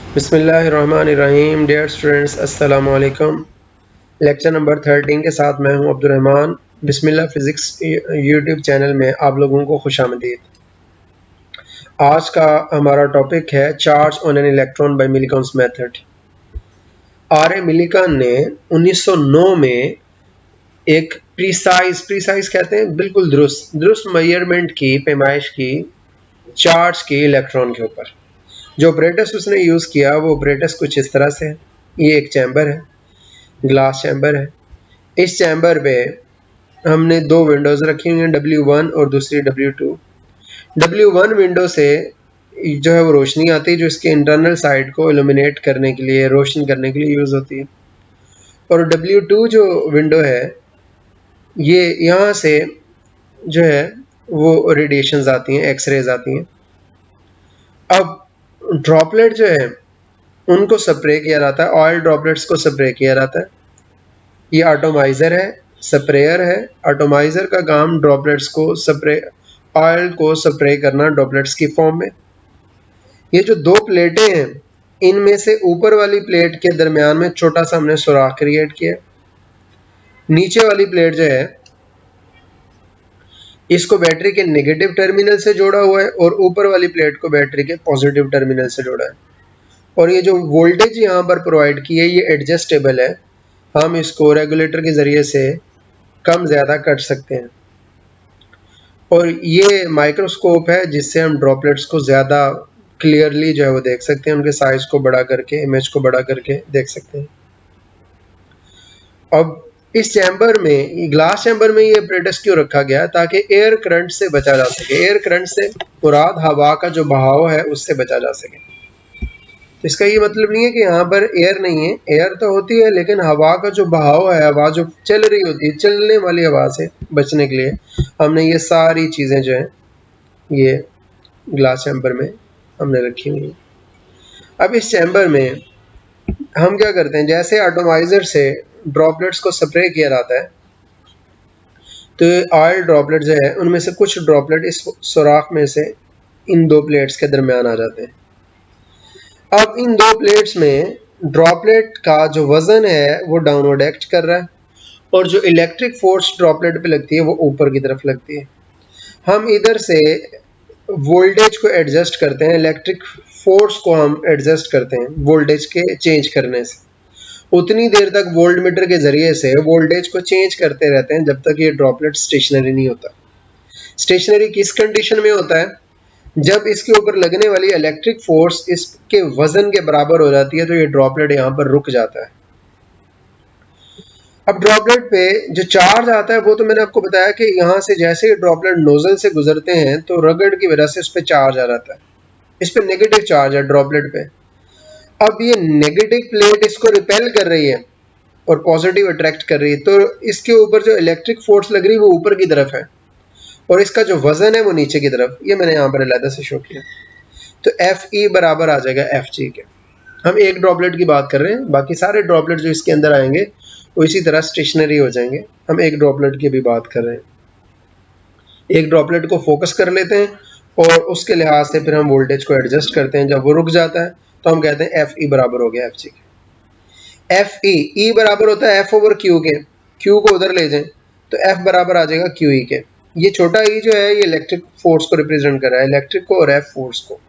बिस्मिल्लाहिर्रहमानिर्रहीम। Dear students, अस्सलामु अलैकुम। लेक्चर नंबर 13 के साथ मैं हूं अब्दुर्रहमान। बिस्मिल्लाह फिज़िक्स यूट्यूब चैनल में आप लोगों को खुशामदीद। आज का हमारा टॉपिक है charge on an electron by Millikan's method. R A. Millikan ने 1909 में एक प्रीसाइज कहते हैं बिल्कुल दुरुस्त मेजरमेंट की, पैमाइश की चार्ज की इलेक्ट्रॉन के ऊपर। जो ऑपरेटस उसने यूज़ किया वो ऑपरेटस कुछ इस तरह से है। ये एक चैम्बर है, ग्लास चैम्बर है। इस चैम्बर पे हमने दो विंडोज़ रखी हुई हैं, W1 और दूसरी W2। W1 विंडो से जो है वो रोशनी आती है जो इसके इंटरनल साइड को इल्यूमिनेट करने के लिए, रोशन करने के लिए यूज़ होती है। और W2 जो विंडो है, ये यहाँ से जो है वो रेडिएशंस आती हैं, एक्सरेज आती हैं। अब ड्रॉपलेट जो है उनको स्प्रे किया जाता है, ऑयल ड्रॉपलेट्स को स्प्रे किया जाता है। ये एटॉमाइज़र है, स्प्रेयर है। एटॉमाइज़र का काम ड्रॉपलेट्स को ऑयल को स्प्रे करना ड्रॉपलेट्स की फॉर्म में। ये जो दो प्लेटें हैं, इनमें से ऊपर वाली प्लेट के दरमियान में छोटा सा हमने सुराख क्रिएट किया। नीचे वाली प्लेट जो है इसको बैटरी के नेगेटिव टर्मिनल से जोड़ा हुआ है और ऊपर वाली प्लेट को बैटरी के पॉजिटिव टर्मिनल से जोड़ा है। और ये जो वोल्टेज यहाँ पर प्रोवाइड की है ये एडजस्टेबल है। हम इसको रेगुलेटर के ज़रिए से कम ज़्यादा कर सकते हैं। और ये माइक्रोस्कोप है जिससे हम ड्रॉपलेट्स को ज़्यादा क्लियरली जो है वो देख सकते हैं, उनके साइज़ को बड़ा करके, इमेज को बड़ा करके देख सकते हैं। अब इस चैम्बर में, ग्लास चैम्बर में ये apparatus क्यों रखा गया, ताकि एयर करंट से बचा जा सके। एयर करंट से मुराद हवा का जो बहाव है उससे बचा जा सके। तो इसका ये मतलब नहीं है कि यहाँ पर एयर नहीं है, एयर तो होती है, लेकिन हवा का जो बहाव है, हवा जो चल रही होती है, चलने वाली हवा से बचने के लिए हमने ये सारी चीज़ें जो हैं ये ग्लास चैम्बर में हमने रखी हुई हैं। अब इस चैम्बर में हम क्या करते हैं, जैसे एटॉमाइज़र से ड्रॉपलेट्स को स्प्रे किया जाता है तो ऑयल ड्रॉपलेट जो है उनमें से कुछ ड्रॉपलेट इस सुराख में से इन दो प्लेट्स के दरमियान आ जाते हैं। अब इन दो प्लेट्स में ड्रॉपलेट का जो वज़न है वो डाउनवर्ड एक्ट कर रहा है और जो इलेक्ट्रिक फोर्स ड्रॉपलेट पे लगती है वो ऊपर की तरफ लगती है। हम इधर से वोल्टेज को एडजस्ट करते हैं, इलेक्ट्रिक फोर्स को हम एडजस्ट करते हैं वोल्टेज के चेंज करने से। उतनी देर तक वोल्ट मीटर के ज़रिए से वोल्टेज को चेंज करते रहते हैं जब तक ये ड्रॉपलेट स्टेशनरी नहीं होता। स्टेशनरी किस कंडीशन में होता है, जब इसके ऊपर लगने वाली इलेक्ट्रिक फोर्स इसके वजन के बराबर हो जाती है तो ये ड्रॉपलेट यहाँ पर रुक जाता है। अब ड्रॉपलेट पे जो चार्ज आता है वो तो मैंने आपको बताया कि यहाँ से जैसे ही ड्रॉपलेट नोजल से गुजरते हैं तो रगड़ की वजह से इस पर चार्ज आ जाता है। इस पर नेगेटिव चार्ज है ड्रॉपलेट पे। अब ये नेगेटिव प्लेट इसको रिपेल कर रही है और पॉजिटिव अट्रैक्ट कर रही है, तो इसके ऊपर जो इलेक्ट्रिक फोर्स लग रही है वो ऊपर की तरफ है और इसका जो वजन है वो नीचे की तरफ। ये मैंने यहाँ पर अलग से शो किया। तो Fe बराबर आ जाएगा Fg के। हम एक ड्रॉपलेट की बात कर रहे हैं, बाकी सारे ड्रॉपलेट जो इसके अंदर आएंगे वो इसी तरह स्टेशनरी हो जाएंगे। हम एक ड्रॉपलेट की भी बात कर रहे हैं। एक ड्रॉपलेट को फोकस कर लेते हैं और उसके लिहाज से फिर हम वोल्टेज को एडजस्ट करते हैं। जब वो रुक जाता है तो हम कहते हैं Fe बराबर हो गया Fg के। Fe E बराबर होता है F ओवर Q के। Q को उधर ले जाएं तो F बराबर आ जाएगा QE के। ये छोटा e जो है ये इलेक्ट्रिक फोर्स को रिप्रेजेंट कर रहा है, इलेक्ट्रिक को और F फोर्स को।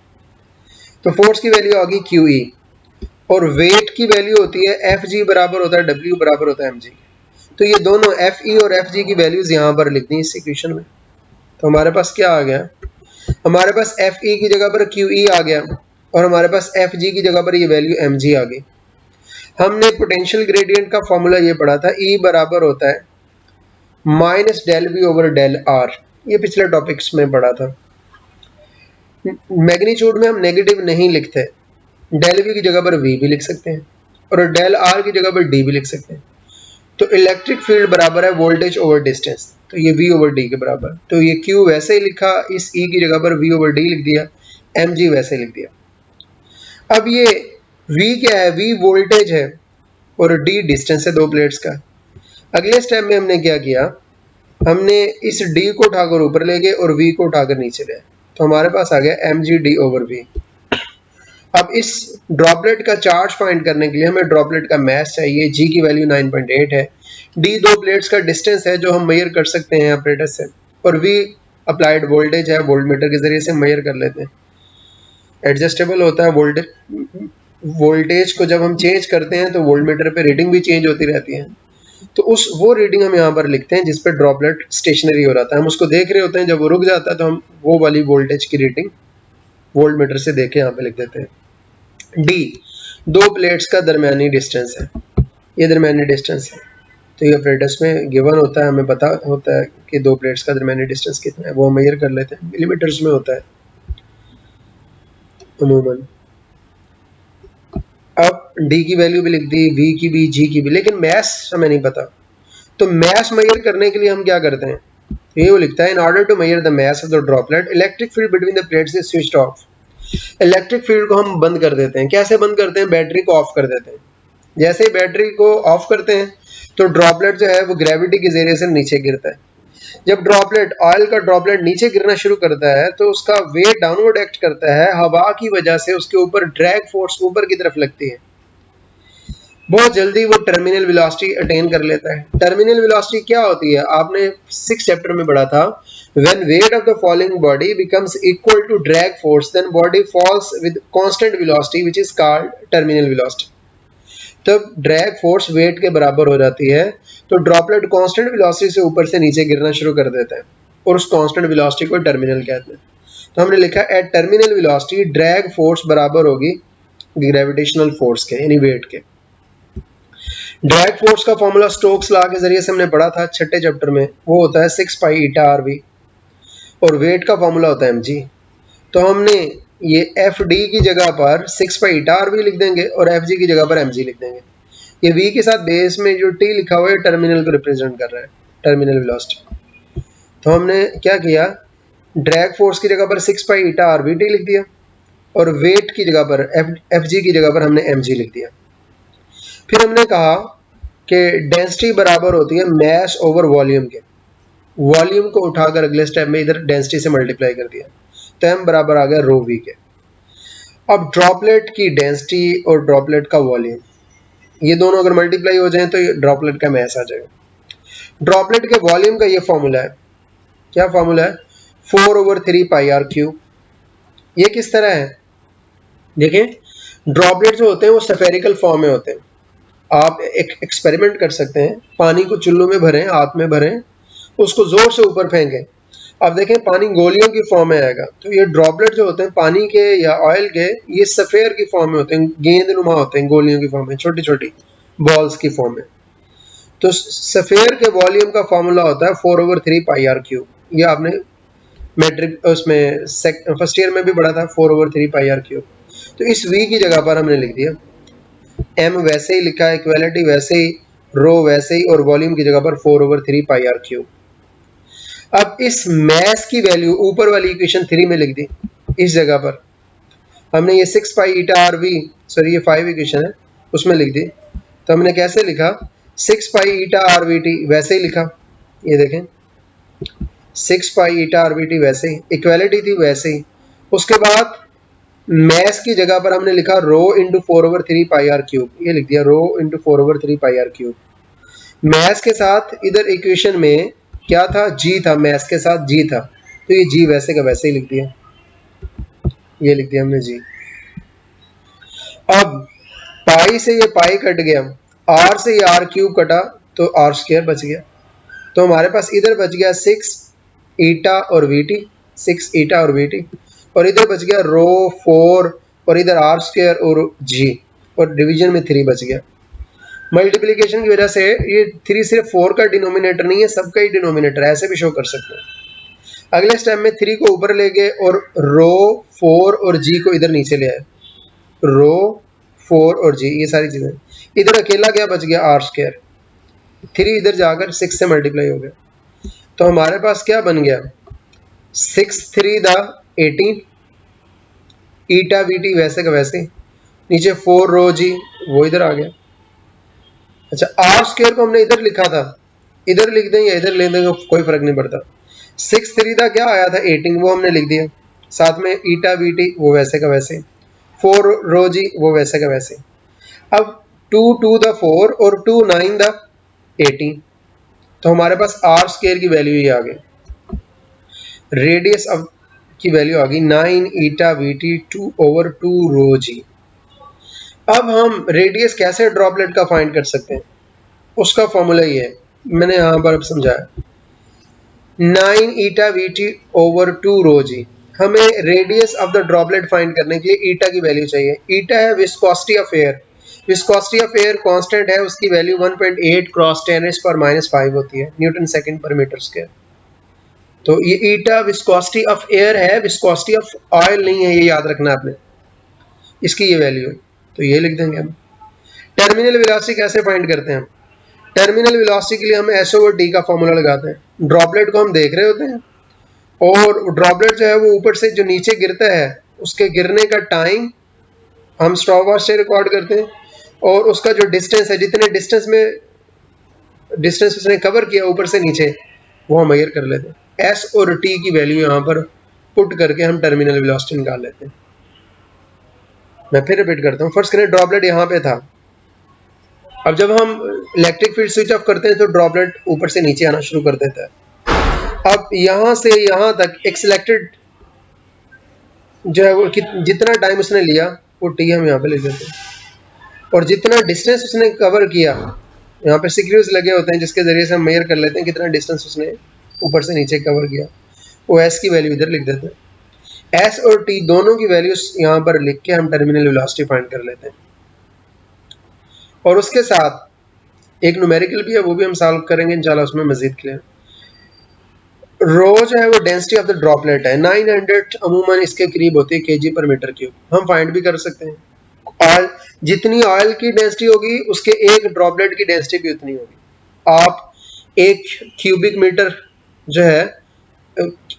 तो फोर्स की वैल्यू आ गई QE और वेट की वैल्यू होती है Fg बराबर होता है W बराबर होता है mg। तो ये दोनों Fe और Fg की वैल्यूज यहाँ पर लिख दी इस इक्वेशन में। तो हमारे पास क्या आ गया, हमारे पास Fe की जगह पर QE आ गया और हमारे पास Fg की जगह पर ये वैल्यू mg आ गई। हमने पोटेंशियल ग्रेडियंट का फॉर्मूला ये पढ़ा था, E बराबर होता है minus del V over del R। ये पिछले टॉपिक्स में पढ़ा था। मैग्नीट्यूड में हम नेगेटिव नहीं लिखते, डेल V की जगह पर V भी लिख सकते हैं और डेल R की जगह पर D भी लिख सकते हैं। तो इलेक्ट्रिक फील्ड बराबर है वोल्टेज ओवर डिस्टेंस, तो ये V ओवर D के बराबर। तो ये Q वैसे ही लिखा, इस E की जगह पर V ओवर D लिख दिया, mg वैसे लिख दिया। अब ये V क्या है, V वोल्टेज है और D डिस्टेंस है दो प्लेट्स का। अगले स्टेप में हमने क्या किया, हमने इस D को उठाकर ऊपर ले गए और V को उठाकर नीचे ले, तो हमारे पास आ गया mg D ओवर V। अब इस ड्रॉपलेट का चार्ज फाइंड करने के लिए हमें ड्रॉपलेट का मास चाहिए, जी की वैल्यू 9.8 है, डी दो प्लेट्स का डिस्टेंस है जो हम मेजर कर सकते हैं ऑपरेटर से, और वी अप्लाइड वोल्टेज है, वोल्टमीटर के जरिए से मेजर कर लेते हैं। एडजस्टेबल होता है वोल्टेज को जब हम चेंज करते हैं तो वोल्टमीटर पे रीडिंग भी चेंज होती रहती है, तो वो रीडिंग हम यहाँ पर लिखते हैं जिस पे ड्रॉपलेट स्टेशनरी हो रहा है। हम उसको देख रहे होते हैं, जब वो रुक जाता है तो हम वो वाली वोल्टेज की रीडिंग वोल्टमीटर से देख के यहाँ पे लिख देते हैं। डी दो प्लेट्स का दरमियानी डिस्टेंस है, ये दरमियानी डिस्टेंस है, तो ये ऑपरेटर्स में गिवन होता है, हमें पता होता है कि दो प्लेट्स का दरमियानी डिस्टेंस कितना है, वो हम मेजर कर लेते हैं, मिलीमीटर्स में होता है अमूमन। अब डी की वैल्यू भी लिख दी, वी की भी, जी की भी, लेकिन मैस हमें नहीं पता, तो मैस मेजर करने के लिए हम क्या करते हैं, ये वो लिखता है in order to measure the mass of the droplet electric field between the plates is switched off. Electric field को हम बंद कर देते हैं, कैसे बंद करते हैं, बैटरी को ऑफ कर देते हैं। जैसे ही बैटरी को ऑफ करते हैं तो ड्रॉपलेट जो है वो ग्रेविटी के जरिए से नीचे गिरता है। जब ड्रॉपलेट ऑयल का ड्रॉपलेट नीचे गिरना शुरू करता है तो उसका वेट डाउनवर्ड एक्ट करता है, हवा की वजह से उसके ऊपर ड्रैग फोर्स ऊपर की तरफ लगती है, बहुत जल्दी वो टर्मिनल वेलोसिटी अटेन कर लेता है। टर्मिनल वेलोसिटी क्या होती है, आपने 6 चैप्टर में पढ़ा था, when weight of the falling body becomes equal to drag force then body falls with constant velocity which is called terminal velocity। तब ड्रैग फोर्स वेट के बराबर हो जाती है तो ड्रॉपलेट कांस्टेंट वेलोसिटी से ऊपर से नीचे गिरना शुरू कर देता है और उस कांस्टेंट वेलोसिटी को टर्मिनल कहते हैं। तो हमने लिखा at terminal velocity drag force बराबर होगी ग्रेविटेशनल फोर्स के, यानी वेट के। ड्रैग फोर्स का फॉर्मूला स्टोक्स लॉ के जरिए से हमने पढ़ा था 6 चैप्टर में, वो होता है 6 पाई ईटा आरवी, और वेट का फॉर्मूला होता है mg। तो हमने ये एफ डी की जगह पर 6 पाई ईटा आरवी लिख देंगे और एफ जी की जगह पर mg लिख देंगे। ये v के साथ बेस में जो t लिखा हुआ है टर्मिनल को रिप्रेजेंट कर रहा है, टर्मिनल वेलोसिटी। तो हमने क्या किया, ड्रैग फोर्स की जगह पर 6 पाई ईटा आरवी टी लिख दिया और वेट की जगह पर एफ जी की जगह पर हमने mg लिख दिया। फिर हमने कहा कि डेंसिटी बराबर होती है मैस ओवर वॉल्यूम के, वॉल्यूम को उठाकर अगले स्टेप में इधर डेंसिटी से मल्टीप्लाई कर दिया, तो m बराबर आ गया रो वी के। अब ड्रॉपलेट की डेंसिटी और ड्रॉपलेट का वॉल्यूम, ये दोनों अगर मल्टीप्लाई हो जाएं तो ये ड्रॉपलेट का मैस आ जाएगा। ड्रॉपलेट के वॉल्यूम का ये फॉर्मूला है, क्या फॉर्मूला है, 4/3 पाई आर क्यूब। ये किस तरह है, देखें ड्रॉपलेट जो होते हैं वो स्फेरिकल फॉर्म में होते हैं। आप एक एक्सपेरिमेंट कर सकते हैं, पानी को चुल्लू में भरें, हाथ में भरें, उसको जोर से ऊपर फेंकें, अब देखें पानी गोलियों की फॉर्म में आएगा। तो ये ड्रॉपलेट जो होते हैं पानी के या ऑयल के, ये सफेयर की फॉर्म में होते हैं, गेंदनुमा होते हैं, गोलियों की फॉर्म में, छोटी छोटी बॉल्स की फॉर्म में। तो सफेयर के वॉल्यूम का फॉर्मूला होता है 4/3 पाई आर क्यूब। ये आपने मैट्रिक उसमें फर्स्ट ईयर में भी पढ़ा था, 4/3 पाई आर क्यूब। तो इस v की जगह पर हमने लिख दिया m, वैसे ही लिखा है, इक्वालिटी वैसे ही, रो वैसे ही, और वॉल्यूम की जगह पर 4/3 पाई आर क्यूब। अब इस मैस की वैल्यू ऊपर वाली इक्वेशन 3 में लिख दी, इस जगह पर हमने ये 6 पाई ईटा आर वी, सॉरी ये 5 इक्वेशन है, उसमें लिख दी। तो हमने कैसे लिखा, 6 पाई ईटा आर वी टी, वैसे ही लिखा, ये देखें 6 पाई ईटा आर वी टी वैसे ही, इक्वालिटी थी वैसे ही। उसके बाद मैस की जगह पर हमने लिखा rho into 4/3 pi r cube, ये लिख दिया rho into 4/3 pi r cube. Mass के साथ इधर इक्वेशन में क्या था, जी था, मैस के साथ जी था, तो ये जी वैसे का वैसे ही लिख दिया, ये लिख दिया हमने जी। अब पाई से ये पाई कट गया, आर से ये आर क्यूब कटा तो आर स्क्वायर बच गया, तो हमारे पास इधर बच गया 6 ईटा और वी टी, 6 ईटा और वी टी, और इधर बच गया रो 4 और इधर आर स्क्वायर और जी, और डिवीजन में 3 बच गया। मल्टीप्लिकेशन की वजह से ये 3 सिर्फ 4 का डिनोमिनेटर नहीं है, सबका ही डिनोमिनेटर है, ऐसे भी शो कर सकते हैं। अगले स्टेप में 3 को ऊपर ले गए और रो 4 और जी को इधर नीचे ले आए, रो 4 और जी, ये सारी चीजें। इधर अकेला क्या बच गया, आर स्क्वायर, 3 इधर जाकर 6 से मल्टीप्लाई हो गया, तो हमारे पास क्या बन गया, 6 3 दा 18, ईटा वी टी वैसे का वैसे, नीचे 4 रो जी, वो इधर आ गया। अच्छा आर स्क्वायर को हमने इधर लिखा था, इधर लिख दें या इधर लिख दें कोई फर्क नहीं पड़ता। 6 3 था क्या आया था 18, वो हमने लिख दिया, साथ में ईटा वी टी वो वैसे का वैसे, 4 रो जी वो वैसे का वैसे। अब 2 2 द 4 और 2 9 द 18, तो हमारे पास आर स्क्वायर की वैल्यू ही आ गई। रेडियस अब की वैल्यू आ गई 9 ईटा वी टी 2/2 रो जी। अब हम रेडियस कैसे ड्रॉपलेट का फाइंड कर सकते हैं, उसका फॉर्मूला ये है, मैंने यहाँ पर अब समझाया। 9 ईटा वी टी ओवर 2 रो जी। हमें radius of the droplet find करने के लिए ईटा की वैल्यू चाहिए। ईटा है viscosity of air. Viscosity of air constant है, उसकी वैल्यू 1.8 क्रॉस 10⁻⁵ होती है न्यूटन सेकंड पर मीटर स्क्वायर। तो ये ईटा विस्कोसिटी ऑफ एयर है, विस्कोसिटी ऑफ ऑयल नहीं है, ये याद रखना आपने। इसकी ये वैल्यू है, तो ये लिख देंगे हम। टर्मिनल वेलोसिटी कैसे फाइंड करते हैं? टर्मिनल वेलोसिटी के लिए हम एस ओवर टी का फॉर्मूला लगाते हैं। ड्रॉपलेट को हम देख रहे होते हैं और ड्रॉपलेट जो है वो ऊपर से जो नीचे गिरता है उसके गिरने का टाइम हम स्टॉप वॉच से रिकॉर्ड करते हैं, और उसका जो डिस्टेंस है, जितने डिस्टेंस उसने कवर किया ऊपर से नीचे, वो हम मेजर कर लेते हैं। एस और टी की वैल्यू यहाँ पर पुट करके हम टर्मिनल वेलोसिटी निकाल लेते हैं। मैं फिर रिपीट करता हूँ। फर्स्ट करें ड्रॉपलेट यहाँ पे था, अब जब हम इलेक्ट्रिक फील्ड स्विच ऑफ करते हैं तो ड्रॉपलेट ऊपर से नीचे आना शुरू कर देता है। अब यहाँ से यहाँ तक एक सिलेक्टेड जो है वो जितना टाइम उसने लिया वो टी हम यहाँ पे लिख देते हैं, और जितना डिस्टेंस उसने कवर किया, यहाँ पे सिक्यूज लगे होते हैं जिसके जरिए से हम मेजर कर लेते हैं कितना डिस्टेंस उसने ऊपर से नीचे कवर किया, वो एस की वैल्यू इधर लिख देते हैं। एस और टी दोनों की वैल्यूज यहाँ पर लिख के हम टर्मिनल वेलोसिटी फाइंड कर लेते हैं, और उसके साथ एक न्यूमेरिकल भी है, वो भी हम सॉल्व करेंगे इंशाल्लाह, उसमें मजीद क्लियर। रो जो है वो डेंसिटी ऑफ द ड्रॉपलेट है, 900 अमूमन इसके करीब होती है केजी पर मीटर क्यूब। हम फाइंड भी कर सकते हैं। ऑयल, जितनी ऑयल की डेंसिटी होगी उसके एक ड्रॉपलेट की डेंसिटी भी उतनी होगी। आप एक क्यूबिक मीटर जो है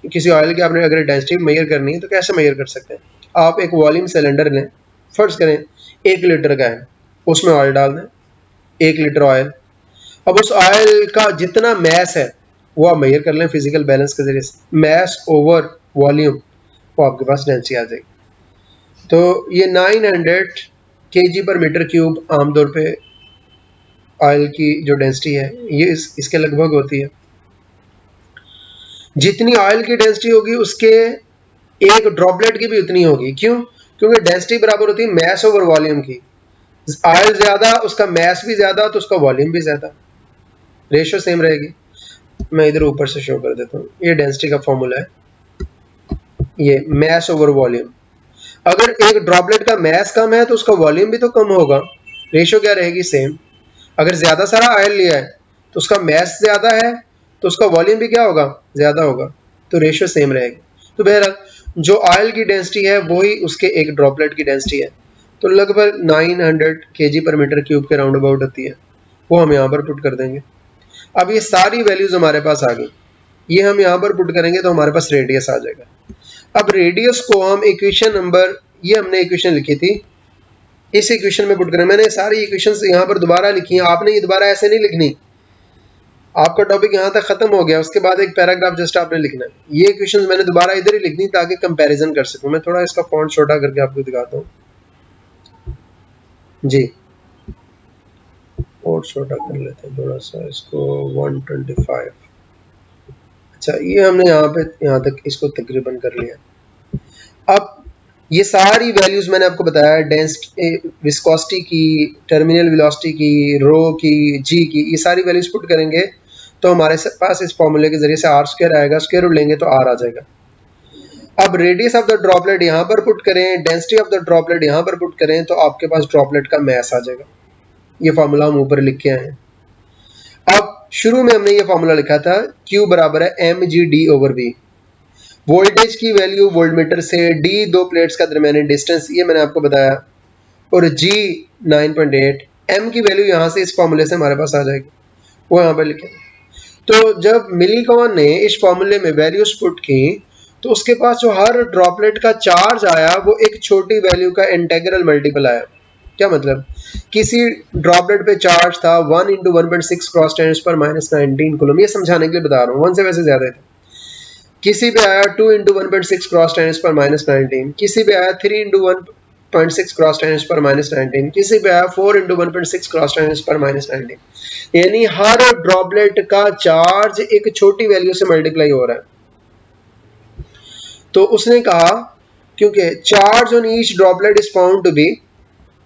किसी ऑयल की आपने अगर डेंसिटी मेजर करनी है तो कैसे मेजर कर सकते हैं? आप एक वॉल्यूम सिलेंडर लें, फर्ज करें 1 लीटर का है, उसमें ऑयल डाल दें, 1 लीटर ऑयल। अब उस ऑयल का जितना मैस है वो आप मेजर कर लें फिजिकल बैलेंस के जरिए से, मैस ओवर वॉल्यूम, वो आपके पास डेंसिटी आ जाएगी। तो ये 900 केजी पर मीटर क्यूब आमतौर पे ऑयल की जो डेंसिटी है ये इसके लगभग होती है। जितनी ऑयल की डेंसिटी होगी उसके एक ड्रॉपलेट की भी उतनी होगी। क्यों? क्योंकि डेंसिटी बराबर होती है मैस ओवर वॉल्यूम की। ऑयल ज्यादा, उसका मैस भी ज्यादा, तो उसका वॉल्यूम भी ज्यादा, रेशियो सेम रहेगी। मैं इधर ऊपर से शो कर देता हूँ, ये डेंसिटी का फॉर्मूला है, ये मैस ओवर वॉल्यूम। अगर एक ड्रॉपलेट का मैस कम है तो उसका वॉल्यूम भी तो कम होगा, रेशियो क्या रहेगी? सेम। अगर ज्यादा सारा ऑयल लिया है तो उसका मैस ज्यादा है तो उसका वॉल्यूम भी क्या होगा? ज्यादा होगा, तो रेशियो सेम रहेगी। तो बहरहाल जो ऑयल की डेंसिटी है वही उसके एक ड्रॉपलेट की डेंसिटी है, तो लगभग 900 केजी पर मीटर क्यूब के राउंड अबाउट होती है, वो हम यहाँ पर पुट कर देंगे। अब ये सारी वैल्यूज हमारे पास आ गई, ये हम यहाँ पर पुट करेंगे तो हमारे पास रेडियस आ जाएगा। अब रेडियस को हम इक्वेशन नंबर, ये हमने इक्वेशन लिखी थी, इस इक्वेशन में पुट करें। मैंने सारी इक्वेशंस यहाँ पर दोबारा लिखी हैं, आपने ये दोबारा ऐसे नहीं लिखनी। आपका टॉपिक यहाँ तक खत्म हो गया, उसके बाद एक पैराग्राफ जस्ट आपने लिखना है। ये इक्वेशंस मैंने दोबारा इधर ही लिखनी ताकि कंपैरिजन कर सकूं। मैं थोड़ा इसका फॉन्ट छोटा करके आपको दिखाता हूँ जी, और छोटा कर लेते हैं थोड़ा सा इसको, 125। अच्छा, ये हमने यहाँ तक इसको तकरीबन कर लिया। अब ये सारी वैल्यूज मैंने आपको बताया, डेंसिटी, विस्कोसिटी की, टर्मिनल वेलोसिटी की, रो की, जी की, ये सारी वैल्यूज पुट करेंगे तो हमारे पास इस फॉर्मूले के जरिए से आर स्क्वायर आएगा, स्क्वायर रूट लेंगे तो आर आ जाएगा। अब रेडियस ऑफ द ड्रॉपलेट यहाँ पर पुट करें, डेंसिटी ऑफ द ड्रॉपलेट यहाँ पर पुट करें, तो आपके पास ड्रॉपलेट का मैस आ जाएगा। ये फॉर्मूला हम ऊपर लिख के आए हैं। अब शुरू में हमने ये फॉर्मूला लिखा था, Q बराबर है mg/d/v। वोल्टेज की वैल्यू वोल्टमीटर से, d दो प्लेट्स का दरमियानी डिस्टेंस, ये मैंने आपको बताया, और G 9.8, m की वैल्यू यहाँ से इस फॉर्मूले से हमारे पास आ जाएगी, वो यहाँ पर लिखे। तो जब मिलीकॉन ने इस फॉर्मूले में वैल्यूज पुट की तो उसके पास जो हर ड्रॉपलेट का चार्ज आया वो एक छोटी वैल्यू का इंटेग्रल मल्टीपल आया। क्या मतलब? किसी ड्रॉपलेट पे चार्ज था 1 × 1.6 क्रॉस 10⁻⁻19 कूलम, ये समझाने के लिए बता रहा हूँ, 1 से वैसे ज्यादा था। किसी पे आया 2 × 1.6 क्रॉस 10⁻⁻19, किसी पे आया 3 × 1 1.6 क्रॉस 10⁻⁻19, किसी पे आया 4 इंटू 1.6 क्रॉस 10⁻⁻19, यानी हर ड्रॉपलेट का चार्ज एक छोटी वैल्यू से मल्टीप्लाई हो रहा है। तो उसने कहा क्योंकि charge on each droplet is found to be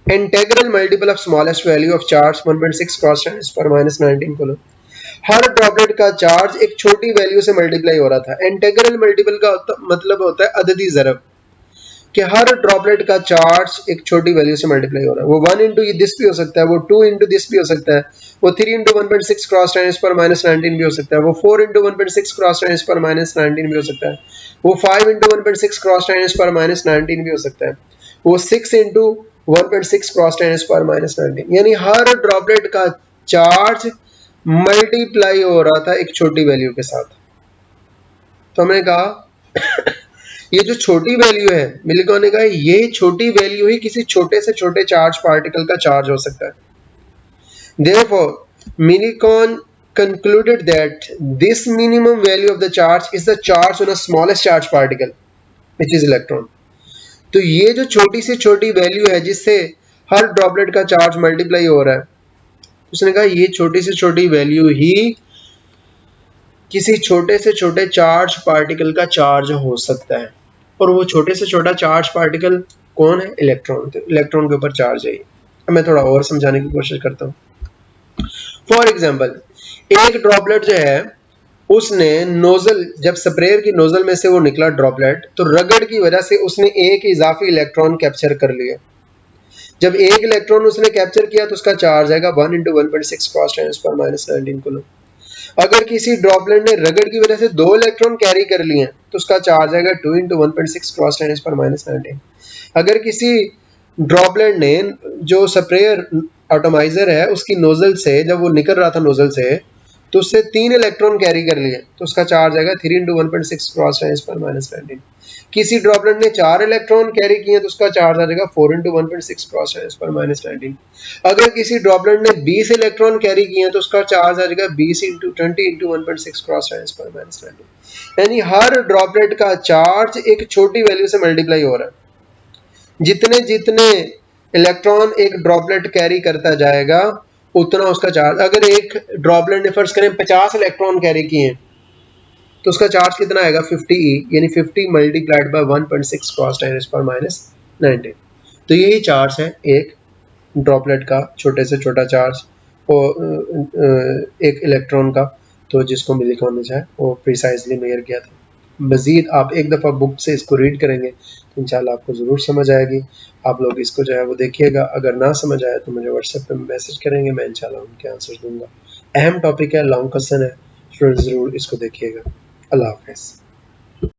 integral multiple of smallest value of charge 1.6 cross 10⁻⁻19 को, हर ड्रॉपलेट का चार्ज एक छोटी वैल्यू से मल्टीप्लाई हो रहा था। इंटीग्रल मल्टीपल का मतलब होता है अददी ज़रब, कि हर ड्रॉपलेट का चार्ज एक छोटी वैल्यू से मल्टीप्लाई हो रहा है। वो 1 इंटू दिस भी हो सकता है, वो 2 इंटू दिस भी हो सकता है, वो 3 इंटू 1.6 क्रॉस 10⁻⁻19 भी हो सकता है, वो 4 इंटू 1.6 क्रॉस 10⁻⁻19 भी हो सकता है, वो 5 इंटू 1.6 क्रॉस 10⁻⁻19 भी हो सकता है, वो 6 इंटू 1.6 क्रॉस 10⁻⁻19, यानी हर ड्रॉपलेट का चार्ज मल्टीप्लाई हो रहा था एक छोटी वैल्यू के साथ। तो हमने कहा ये जो छोटी वैल्यू है, मिलिकॉन ने कहा ये छोटी वैल्यू ही किसी छोटे से छोटे चार्ज पार्टिकल का चार्ज हो सकता है। Therefore, Millicon concluded that this minimum value of the charge is the charge on a smallest charge particle, which is electron. तो ये जो छोटी से छोटी वैल्यू है जिससे हर ड्रॉपलेट का चार्ज मल्टीप्लाई हो रहा है, उसने कहा ये छोटी से छोटी वैल्यू ही किसी छोटे से छोटे चार्ज पार्टिकल का चार्ज हो सकता है। और वो छोटे से छोटा चार्ज पार्टिकल कौन है? इलेक्ट्रॉन। तो इलेक्ट्रॉन के ऊपर चार्ज है। अब मैं थोड़ा और समझाने की कोशिश करता हूँ। फॉर एग्जाम्पल, एक ड्रॉपलेट जो है उसने नोजल, जब स्प्रेयर की नोजल में से वो निकला ड्रॉपलेट, तो रगड़ की वजह से उसने एक इजाफी इलेक्ट्रॉन कैप्चर कर लिया। जब एक इलेक्ट्रॉन उसने कैप्चर किया तो उसका चार्ज आएगा 1 इंटू 1.6 क्रॉस 10⁻⁻19 कूलम। अगर किसी ड्रॉपलेट ने रगड़ की वजह से 2 इलेक्ट्रॉन कैरी कर लिए तो उसका चार्ज आएगा 2 इंटू 1.6 क्रॉस 10⁻⁻19। अगर किसी ड्रॉपलेट ने, जो स्प्रेयर एटॉमाइजर है, उसकी नोजल से जब वो निकल रहा था नोजल से, तो उससे 3 इलेक्ट्रॉन कैरी कर लिए तो उसका चार्ज आएगा 3 इंटू 1.6 क्रॉस 10⁻⁻19। किसी ड्रॉपलेट ने 4 इलेक्ट्रॉन कैरी किए तो उसका चार्ज आ जाएगा 4 इंटू 1.6 क्रॉस 10⁻⁻19। अगर किसी ड्रॉपलेट ने 20 इलेक्ट्रॉन कैरी किए तो उसका चार्ज आ जाएगा 20 इंटू 20 इंटू 1.6 क्रॉस 10⁻⁻19। यानी हर ड्रॉपलेट का चार्ज एक छोटी वैल्यू से मल्टीप्लाई हो रहा है। जितने जितने इलेक्ट्रॉन एक ड्रॉपलेट कैरी करता जाएगा उतना उसका चार्ज, अगर एक ड्रॉपलेट ने फर्ज करें 50 इलेक्ट्रॉन कैरी किए तो उसका चार्ज कितना आएगा 50e, यानी 50 मल्टीप्लाइड बाय 1.6 क्रॉस 10⁻⁻19। तो यही चार्ज है एक ड्रॉपलेट का, छोटे से छोटा चार्ज और एक इलेक्ट्रॉन का, तो जिसको मिलिकॉन ने जो है वो प्रिसाइजली मेजर किया था। मज़ीद आप एक दफ़ा बुक से इसको रीड करेंगे तो इंशाल्लाह आपको ज़रूर समझ आएगी। आप लोग इसको जो है वो देखिएगा। अगर ना समझ आए तो मुझे व्हाट्सएप पे मैसेज करेंगे, मैं इंशाल्लाह उनके आंसर दूंगा। अहम टॉपिक है, लॉन्ग क्वेश्चन है, स्टूडेंट ज़रूर इसको देखिएगा। अल्लाह हाफ़िज़।